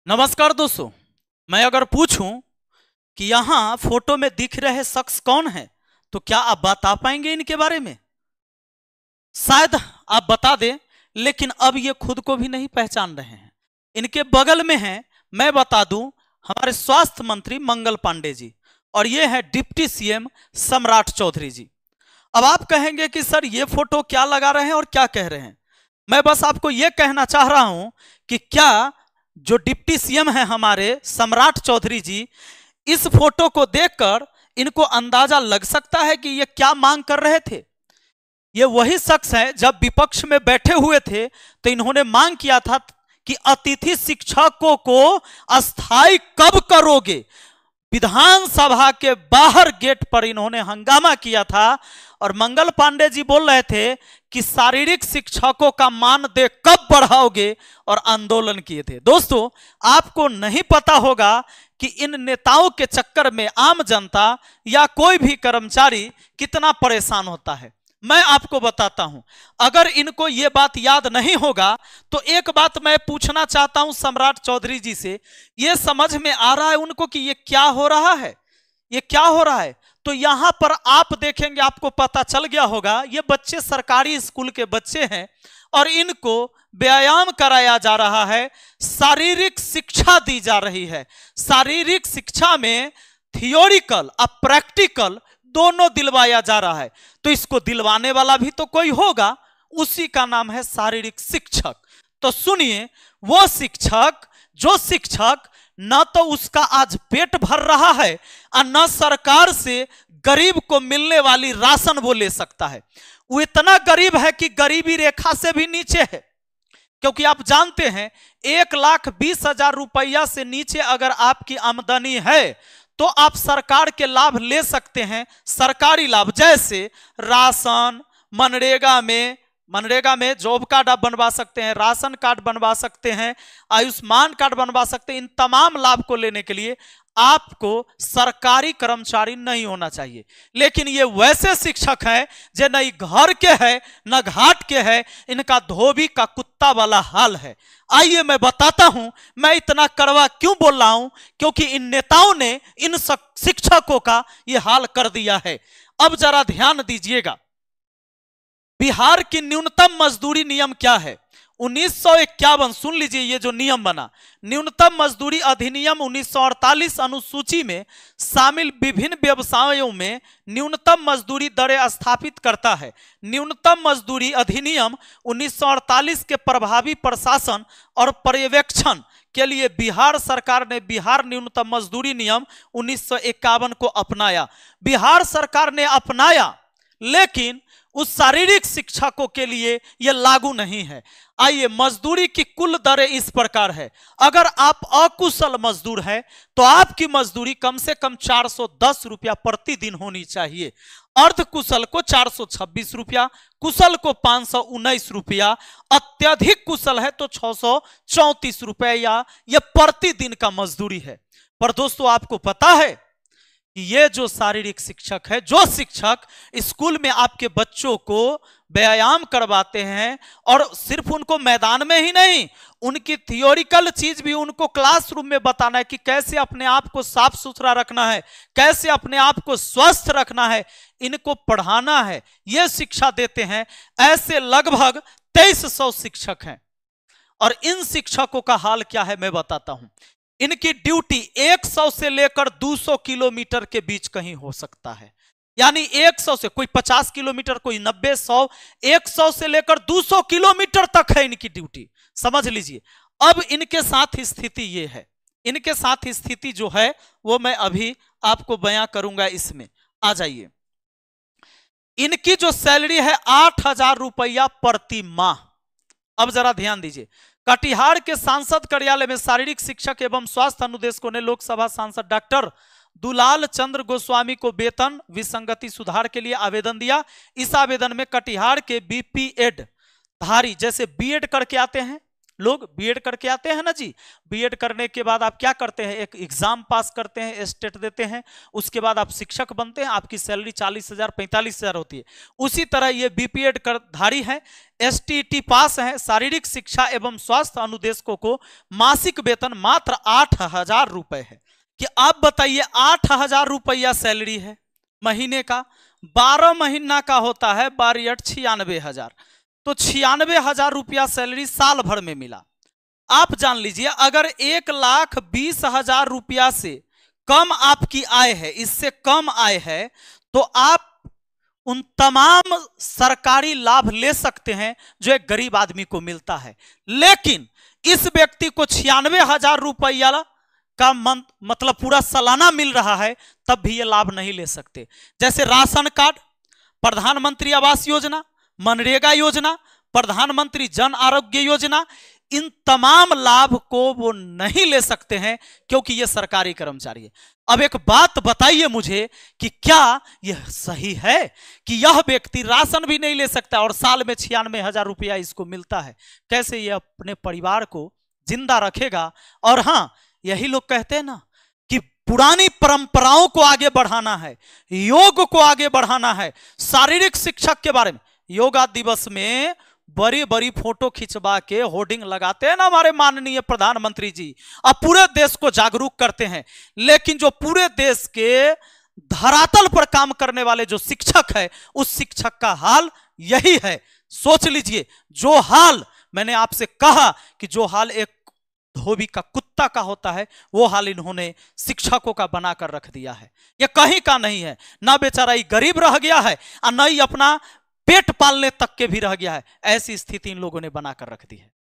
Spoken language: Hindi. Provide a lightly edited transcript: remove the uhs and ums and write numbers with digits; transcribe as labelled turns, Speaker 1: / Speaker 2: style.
Speaker 1: नमस्कार दोस्तों। मैं अगर पूछूं कि यहाँ फोटो में दिख रहे शख्स कौन है तो क्या आप बता पाएंगे इनके बारे में? शायद आप बता दें, लेकिन अब ये खुद को भी नहीं पहचान रहे हैं। इनके बगल में हैं, मैं बता दूं, हमारे स्वास्थ्य मंत्री मंगल पांडे जी, और ये है डिप्टी सीएम सम्राट चौधरी जी। अब आप कहेंगे कि सर ये फोटो क्या लगा रहे हैं और क्या कह रहे हैं। मैं बस आपको यह कहना चाह रहा हूं कि क्या जो डिप्टी सीएम है हमारे सम्राट चौधरी जी, इस फोटो को देखकर इनको अंदाजा लग सकता है कि ये क्या मांग कर रहे थे। ये वही शख्स है, जब विपक्ष में बैठे हुए थे तो इन्होंने मांग किया था कि अतिथि शिक्षकों को अस्थायी कब करोगे। विधानसभा के बाहर गेट पर इन्होंने हंगामा किया था और मंगल पांडे जी बोल रहे थे कि शारीरिक शिक्षकों का मानदेय कब बढ़ाओगे, और आंदोलन किए थे। दोस्तों, आपको नहीं पता होगा कि इन नेताओं के चक्कर में आम जनता या कोई भी कर्मचारी कितना परेशान होता है। मैं आपको बताता हूं, अगर इनको यह बात याद नहीं होगा तो एक बात मैं पूछना चाहता हूं सम्राट चौधरी जी से। यह समझ में आ रहा है उनको कि यह क्या हो रहा है, ये क्या हो रहा है? तो यहां पर आप देखेंगे, आपको पता चल गया होगा, ये बच्चे सरकारी स्कूल के बच्चे हैं और इनको व्यायाम कराया जा रहा है, शारीरिक शिक्षा दी जा रही है। शारीरिक शिक्षा में थियोरिकल और प्रैक्टिकल दोनों दिलवाया जा रहा है। तो इसको दिलवाने वाला भी तो कोई होगा, उसी का नाम है शारीरिक शिक्षक। तो सुनिए, वो शिक्षक, जो शिक्षक न तो उसका आज पेट भर रहा है और न सरकार से गरीब को मिलने वाली राशन वो ले सकता है। वो इतना गरीब है कि गरीबी रेखा से भी नीचे है, क्योंकि आप जानते हैं 1,20,000 रुपया से नीचे अगर आपकी आमदनी है तो आप सरकार के लाभ ले सकते हैं। सरकारी लाभ जैसे राशन, मनरेगा में जॉब कार्ड आप बनवा सकते हैं, राशन कार्ड बनवा सकते हैं, आयुष्मान कार्ड बनवा सकते हैं। इन तमाम लाभ को लेने के लिए आपको सरकारी कर्मचारी नहीं होना चाहिए। लेकिन ये वैसे शिक्षक हैं जो न घर के हैं न घाट के हैं, इनका धोबी का कुत्ता वाला हाल है। आइए मैं बताता हूं मैं इतना कड़वा क्यों बोल रहा हूं, क्योंकि इन नेताओं ने इन शिक्षकों का यह हाल कर दिया है। अब जरा ध्यान दीजिएगा, बिहार की न्यूनतम मजदूरी नियम क्या है? 1951, सुन लीजिए, ये जो नियम बना, न्यूनतम मजदूरी अधिनियम 1948 अनुसूची में शामिल विभिन्न व्यवसायों में न्यूनतम मजदूरी दरें स्थापित करता है। न्यूनतम मजदूरी अधिनियम 1948 के प्रभावी प्रशासन और पर्यवेक्षण के लिए बिहार सरकार ने बिहार न्यूनतम मजदूरी नियम 1951 को अपनाया। बिहार सरकार ने अपनाया, लेकिन उस शारीरिक शिक्षकों के लिए यह लागू नहीं है। आइए, मजदूरी की कुल दरें इस प्रकार है। अगर आप अकुशल मजदूर हैं तो आपकी मजदूरी कम से कम 410 रुपया प्रतिदिन होनी चाहिए। अर्धकुशल को 426 रुपया, कुशल को 519 रुपया, अत्यधिक कुशल है तो 634 रुपया, यह प्रतिदिन का मजदूरी है। पर दोस्तों, आपको पता है कि ये जो शारीरिक शिक्षक है, जो शिक्षक स्कूल में आपके बच्चों को व्यायाम करवाते हैं, और सिर्फ उनको मैदान में ही नहीं, उनकी थियोरिकल चीज भी उनको क्लासरूम में बताना है कि कैसे अपने आप को साफ सुथरा रखना है, कैसे अपने आप को स्वस्थ रखना है, इनको पढ़ाना है, ये शिक्षा देते हैं। ऐसे लगभग 2300 शिक्षक हैं। और इन शिक्षकों का हाल क्या है मैं बताता हूं। इनकी ड्यूटी 100 से लेकर 200 किलोमीटर के बीच कहीं हो सकता है। यानी 100 से, कोई 50 किलोमीटर, कोई 90, 100, 100 से लेकर 200 किलोमीटर तक है इनकी ड्यूटी, समझ लीजिए। अब इनके साथ स्थिति ये है, इनके साथ स्थिति जो है वो मैं अभी आपको बयां करूंगा। इसमें आ जाइए, इनकी जो सैलरी है 8,000 रुपया प्रति माह। अब जरा ध्यान दीजिए, कटिहार के सांसद कार्यालय में शारीरिक शिक्षक एवं स्वास्थ्य अनुदेशकों ने लोकसभा सांसद डॉक्टर दुलाल चंद्र गोस्वामी को वेतन विसंगति सुधार के लिए आवेदन दिया। इस आवेदन में कटिहार के बीपीएड धारी, जैसे बीएड करके आते हैं लोग, बीएड करके आते हैं ना जी, बीएड करने के बाद आप क्या करते हैं, एक एग्जाम पास करते हैं, स्टेट देते हैं, उसके बाद आप शिक्षक बनते हैं, आपकी सैलरी 40,000 45,000 होती है। उसी तरह ये बीपीएड कर धारी है, STT पास हैं, शारीरिक शिक्षा एवं स्वास्थ्य अनुदेशकों को मासिक वेतन मात्र 8,000 रुपए है। कि आप बताइए 8,000 रुपया सैलरी है महीने का, 12 महीना का होता है 12 96,000, तो 96,000 रुपया सैलरी साल भर में मिला। आप जान लीजिए अगर 1,20,000 रुपया से कम आपकी आय है, इससे कम आय है, तो आप उन तमाम सरकारी लाभ ले सकते हैं जो एक गरीब आदमी को मिलता है। लेकिन इस व्यक्ति को 96,000 रुपया का मतलब पूरा सालाना मिल रहा है, तब भी ये लाभ नहीं ले सकते। जैसे राशन कार्ड, प्रधानमंत्री आवास योजना, मनरेगा योजना, प्रधानमंत्री जन आरोग्य योजना, इन तमाम लाभ को वो नहीं ले सकते हैं क्योंकि ये सरकारी कर्मचारी है। अब एक बात बताइए मुझे कि क्या यह सही है कि यह व्यक्ति राशन भी नहीं ले सकता और साल में 96,000 रुपया इसको मिलता है? कैसे ये अपने परिवार को जिंदा रखेगा? और हाँ, यही लोग कहते हैं ना कि पुरानी परंपराओं को आगे बढ़ाना है, योग को आगे बढ़ाना है। शारीरिक शिक्षक के बारे में योगा दिवस में बड़ी बड़ी फोटो खिंचवा के होर्डिंग लगाते हैं ना हमारे माननीय प्रधानमंत्री जी, अब पूरे देश को जागरूक करते हैं। लेकिन जो पूरे देश के धरातल पर काम करने वाले जो शिक्षक है, उस शिक्षक का हाल यही है। सोच लीजिए, जो हाल मैंने आपसे कहा कि जो हाल एक धोबी का कुत्ता का होता है, वो हाल इन्होंने शिक्षकों का बनाकर रख दिया है। ये कहीं का नहीं है, ना बेचारा ही गरीब रह गया है और न ही अपना पेट पालने तक के भी रह गया है। ऐसी स्थिति इन लोगों ने बनाकर रख दी है।